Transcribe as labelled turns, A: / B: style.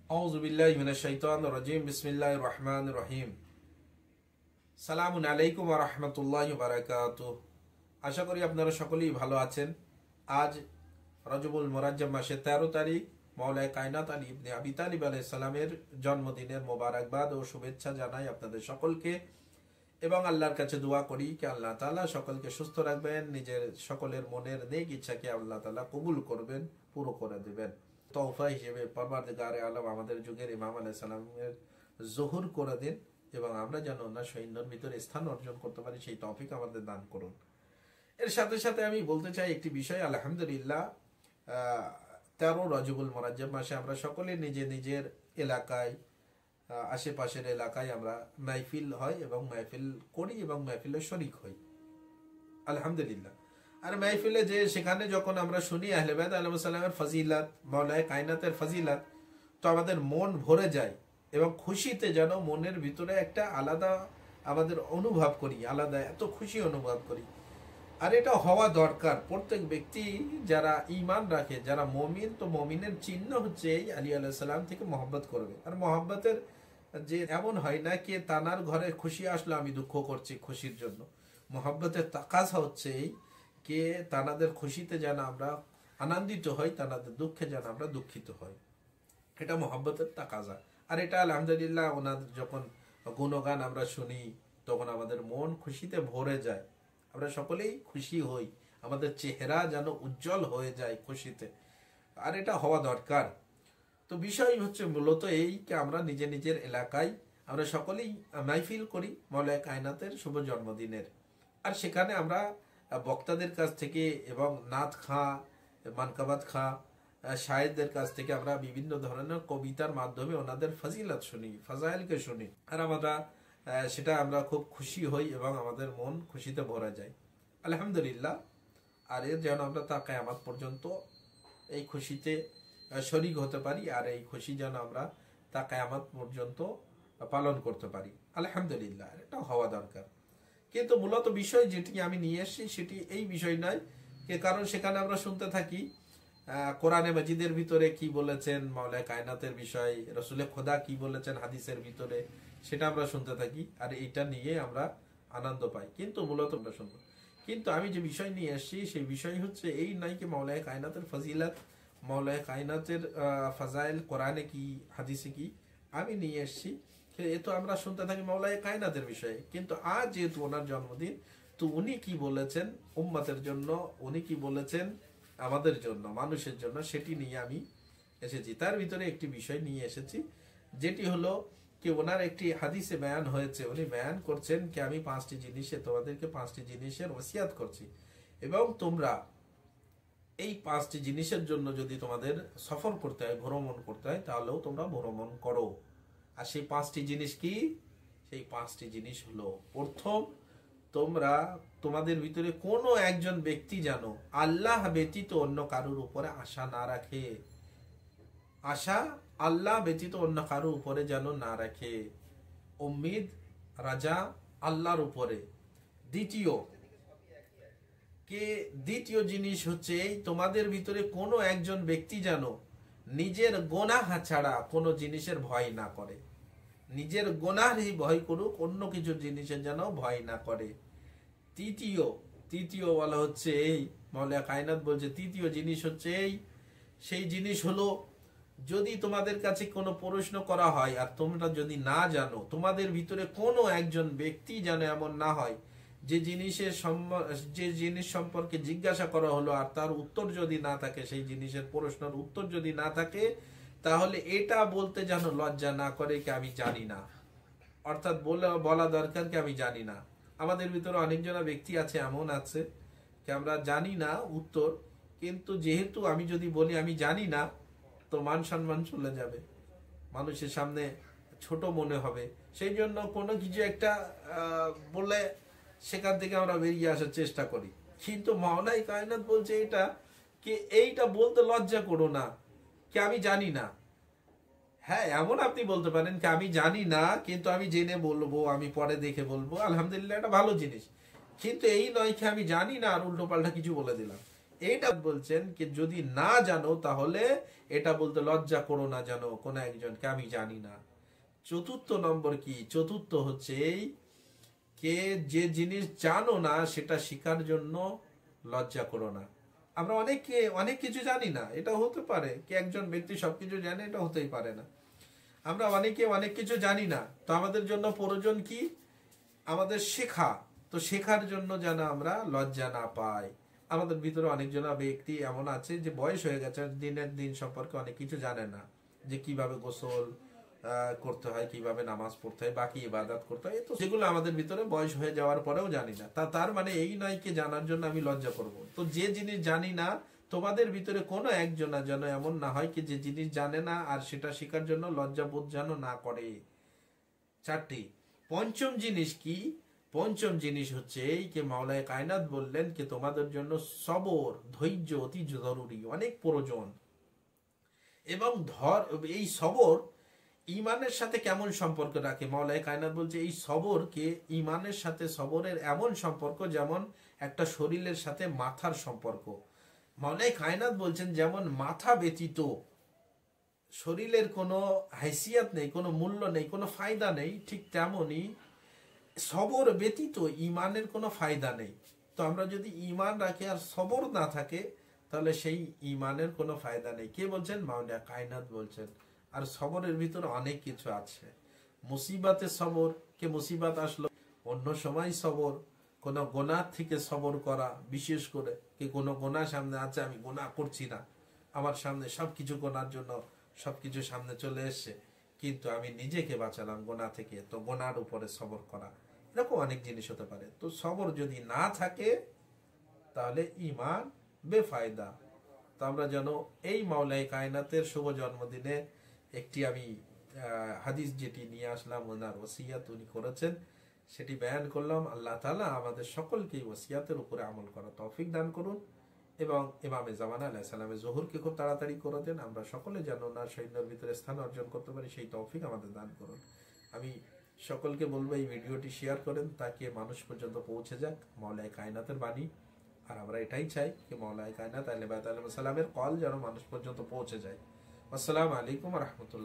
A: আউযু বিল্লাহি মিনাশ শাইতানির রাজিম। বিসমিল্লাহির রহমানির রহিম। সালামুন আলাইকুম ওয়া রাহমাতুল্লাহি ওয়া বারাকাতুহু। আশা করি আপনারা সকলেই ভালো আছেন। আজ রজবুল মুরাজ্জাম মাসের 13 তারিখ মাওলায়ে কায়নাত আলী ইবনে আবি তালিব আলাইহিস সালামের জন্মদিনের মোবারকবাদ ও শুভেচ্ছা জানাই আপনাদের সকলকে এবং আল্লাহর কাছে দোয়া করি যে আল্লাহ তাআলা সকলকে সুস্থ রাখবেন, নিজের সকলের মনের নেক ইচ্ছাকে আল্লাহ তাআলা কবুল করবেন, পুরো করে দেবেন। তওফা হিসেবে পরওয়ারদিগারে আলম আমাদের যুগের ইমাম আলাইহিস সালামের জোহর করে দিন এবং আমরা যেন ওনার সৈন্যর ভিতরে স্থান অর্জন করতে পারি, সেই তৌফিক আমাদের দান করুন। এর সাথে সাথে আমি বলতে চাই একটি বিষয়। আলহামদুলিল্লাহ 13 রজবুল মুরাজ্জাম মাসে আমরা সকলে নিজের এলাকায়, আশেপাশের এলাকায় আমরা মাহফিল হয় এবং মাহফিল করি এবং মাহফিলে শরীক হই আলহামদুলিল্লাহ। আর মাহফিলে যে সেখানে যখন আমরা শুনি আহলে বাইত আলাইহিস সালামের ফজিলত, মাওলায়ে কায়নাতের ফজিলত, তো আমাদের মন ভরে যায় এবং খুশিতে যেন মনের ভিতরে একটা আলাদা আমাদের অনুভব করি, আলাদা এত খুশি অনুভব করি। আর এটা হওয়া দরকার। প্রত্যেক ব্যক্তি যারা ঈমান রাখে, যারা মুমিন, তো মুমিনের চিহ্ন হচ্ছে এই আলী আলাইহিস সালাম থেকে মহব্বত করবে। আর মহব্বতের যে এমন হয় না কি তানার ঘরে খুশি আসলো আমি দুঃখ করছি খুশির জন্য। মহব্বতের তাকাজা হচ্ছে এই কে তানাদের খুশিতে যেন আমরা আনন্দিত হই, তানাদের দুঃখে যেন আমরা দুঃখিত হই। এটা মহব্বতের তাকাজা। আর এটা আলহামদুলিল্লাহ ওনাদের যখন গুণগান আমরা শুনি তখন আমাদের মন খুশিতে ভরে যায়, আমরা সকলেই খুশি হই, আমাদের চেহারা যেন উজ্জ্বল হয়ে যায় খুশিতে। আর এটা হওয়া দরকার। তো বিষয় হচ্ছে মূলত এই যে আমরা নিজের এলাকায় আমরা সকলেই মাহফিল করি মাওলায়ে কায়নাতের শুভ জন্মদিনের। আর সেখানে আমরা বক্তাদের কাছ থেকে এবং নাত খাঁ, মানকাবাত খাঁ, শায়েরদের কাছ থেকে আমরা বিভিন্ন ধরনের কবিতার মাধ্যমে ওনাদের ফজিলত শুনি, ফাজাইলকে শুনি। আর আমরা সেটা আমরা খুব খুশি হই এবং আমাদের মন খুশিতে ভরে যায় আলহামদুলিল্লাহ। আর এর যেন আমরা তা কিয়ামত পর্যন্ত এই খুশিতে শরীক হতে পারি, আর এই খুশি যেন আমরা তা কিয়ামত পর্যন্ত পালন করতে পারি আলহামদুলিল্লাহ। এটা হওয়া দরকার। কিন্তু মূলত বিষয় যেটি আমি নিয়ে এসেছি সেটি এই বিষয় নয়, কারণ সেখানে আমরা শুনতে থাকি কোরআনে মাজিদের ভিতরে কি বলেছেন মাওলায়ে কায়নাতের বিষয়, রাসূলে খোদা কি বলেছেন হাদিসের ভিতরে, সেটা আমরা শুনতে থাকি আর এটা নিয়ে আমরা আনন্দ পাই। কিন্তু মূলত আমরা শুনবো। কিন্তু আমি যে বিষয় নিয়ে এসেছি সেই বিষয় হচ্ছে এই নয় কি মাওলায়ে কায়নাতের ফজিলত, মাওলায়ে কায়নাতের ফাজাইল কোরআনে কি হাদিসে কি আমি নিয়ে এসেছি। এ তো আমরা শুনতে থাকি মাওলায়ে কায়নাতের বিষয়ে, কিন্তু আজ যেহেতু ওনার জন্মদিন, তো উনি কি বলেছেন উম্মতের জন্য, উনি কি বলেছেন আমাদের জন্য, মানুষের জন্য, সেটি নিয়ে আমি এসেছি। তার ভিতরে একটি বিষয় নিয়ে এসেছি যেটি হলো কি ওনার একটি হাদিসে বয়ান হয়েছে, উনি বয়ান করছেন কি আমি 5টি জিনিসে তোমাদেরকে 5টি জিনিসের ওসিয়াত করছি এবং তোমরা এই 5টি জিনিসের জন্য যদি তোমাদের সফর করতে হয়, ভ্রমণ করতে হয়, তাহলেও তোমরা ভ্রমণ করো। আর সেই 5টি জিনিস কি? সেই 5টি জিনিস হলো, প্রথম, তোমরা তোমাদের ভিতরে কোনো একজন ব্যক্তি জানো আল্লাহ ব্যতীত অন্য কারোর উপরে আশা না রাখে, আশা আল্লাহ ব্যতীত অন্য কারোর উপরে যেন না রাখে, উম্মিদ রাজা আল্লাহর উপরে। দ্বিতীয় জিনিস হচ্ছে এই তোমাদের ভিতরে কোনো একজন ব্যক্তি যেন নিজের গোনাহ ছাড়া কোনো জিনিসের ভয় না করে, নিজের গোনাহই ভয় করুক, অন্য কিছু জিনিসের যেন ভয় না করে। তৃতীয় বলা হচ্ছে এই মাওলায়ে কায়নাত বলছে তৃতীয় জিনিস হচ্ছে এই, সেই জিনিস হলো যদি তোমাদের কাছে কোনো প্রশ্ন করা হয় আর তোমরা যদি না জানো, তোমাদের ভিতরে কোনো একজন ব্যক্তি যেন এমন না হয় যে জিনিস সম্পর্কে জিজ্ঞাসা করা হলো আর তার উত্তর যদি না থাকে, সেই জিনিসের প্রশ্নের উত্তর যদি না থাকে, তাহলে এটা বলতে যেন লজ্জা না করে কি আমি জানি না। অর্থাৎ বলা দরকার কি আমি জানি না। আমাদের ভিতরে অনেকজন ব্যক্তি আছে, এমন আছে কি আমরা জানি না উত্তর, কিন্তু যেহেতু আমি যদি বলি আমি জানি না, তো মান সম্মান চলে যাবে, মানুষের সামনে ছোট মনে হবে। সেই জন্য কোনো কিছু একটা বলে সেখান থেকে আমরা বেরিয়ে আসার চেষ্টা করি। কিন্তু মাওলায়ে কায়নাত বলছে এটা কি এইটা বলতে লজ্জা করো না কি আমি জানি না। হ্যাঁ, এমন আপনি বলতে পারেন কি আমি জানি না কিন্তু আমি জেনে বলবো, আমি পরে দেখে বলবো, আলহামদুলিল্লাহ, এটা ভালো জিনিস। কিন্তু এই নয় কি আমি জানি না আর উল্টো পাল্টা কিছু বলে দিলাম, এইটা বলছেন কি যদি না জানো তাহলে এটা বলতে লজ্জা করো না, জানো কোন একজনকে আমি জানি না। চতুর্থ নম্বর কি? চতুর্থ হচ্ছে এই কে যে জিনিস জানো না সেটা শিখার জন্য লজ্জা করো না। আমরা অনেকে অনেক কিছু জানি না, এটা হতে পারে কি একজন ব্যক্তি সবকিছু জানে, এটা হতেই পারে না। আমরা অনেকে অনেক কিছু জানি না, তো আমাদের জন্য প্রয়োজন কি? আমাদের শেখা। তো শেখার জন্য যেন আমরা লজ্জা না পাই। আমাদের ভিতরে অনেকজন ব্যক্তি এমন আছে যে বয়স হয়ে গেছে, দিনের দিন সম্পর্কে অনেক কিছু জানে না, যে কিভাবে গোসল করতে হয়, কিভাবে নামাজ পড়তে হয়, বাকি ইবাদত করতে হয়, তো সেগুলো আমাদের ভিতরে বয়স হয়ে যাওয়ার পরেও জানি না। তার মানে এই নয় কি জানার জন্য আমি লজ্জা করব। তো যে জিনিস জানি না, তোমাদের ভিতরে কোনো একজনা যেন এমন না হয় কি যে জিনিস জানে না আর সেটা শেখার জন্য লজ্জা বোধ যেন না করে। চারটি। পঞ্চম জিনিস কি? পঞ্চম জিনিস হচ্ছে এই যে মাওলানা কায়নাত বললেন কি তোমাদের জন্য সবর, ধৈর্য অতি জরুরি, অনেক প্রয়োজন। এবং এই সবর ইমানের সাথে কেমন সম্পর্ক রাখে? মাওলানা কায়নাত বলছে এই সবরকে ইমানের সাথে সবরের এমন সম্পর্ক যেমন একটা শরীরের সাথে মাথার সম্পর্ক। মাওলানা কায়নাত বলছেন যেমন মাথা ব্যতীত শরীরের কোনো হাইসিয়াত নেই, কোনো মূল্য নেই, কোনো ফায়দা নেই, ঠিক তেমনি সবর ব্যতীত ইমানের কোনো ফায়দা নেই। তো আমরা যদি ইমান রাখি আর সবর না থাকে তাহলে সেই ইমানের কোনো ফায়দা নেই। কে বলছেন? মাওলানা কায়নাত বলছেন। আর সবরের ভিতরে অনেক কিছু আছে। মুসিবাতে সবর, কে মুসিবাত আসলো অন্য সময় সবর, কোনো গোনার থেকে সবর করা, বিশেষ করে কি কোনো গোনা সামনে আছে, আমি গোনা করছি না, আমার সামনে সবকিছু গোনার জন্য সবকিছু সামনে চলে এসছে, কিন্তু আমি নিজেকে বাঁচালাম গোনা থেকে, তো গোনার উপরে সবর করা, এরকম অনেক জিনিস হতে পারে। তো সবর যদি না থাকে তাহলে ইমান বেফায়দা। তো আমরা যেন এই মাওলানা কায়নাতের শুভ জন্মদিনে একটি আমি হাদিস যেটি নিয়ে আসলাম, ওনার ওসিয়াত উনি করেছেন, সেটি বয়ান করলাম। আল্লাহ তাআলা আমাদের সকলকে ওসিয়াতের উপরে আমল করা তৌফিক দান করুন এবং ইমামে জামানা আলাইহিস সালামের জোহরকে খুব তাড়াতাড়ি করে দেন। আমরা সকলে যেন ওনার সৈন্যের ভিতরে স্থান অর্জন করতে পারি, সেই তৌফিক আমাদের দান করুন। আমি সকলকে বলবো এই ভিডিওটি শেয়ার করেন তাকে মানুষ পর্যন্ত পৌঁছে যাক মাওলানা কায়নাতের বাণী। আর আমরা এটাই চাই যে মাওলানা কায়নাত আলাইহিস সালামের কল যেন মানুষ পর্যন্ত পৌঁছে যায়। আসসালামু আলাইকুম ওয়া রাহমাতুল্লাহ।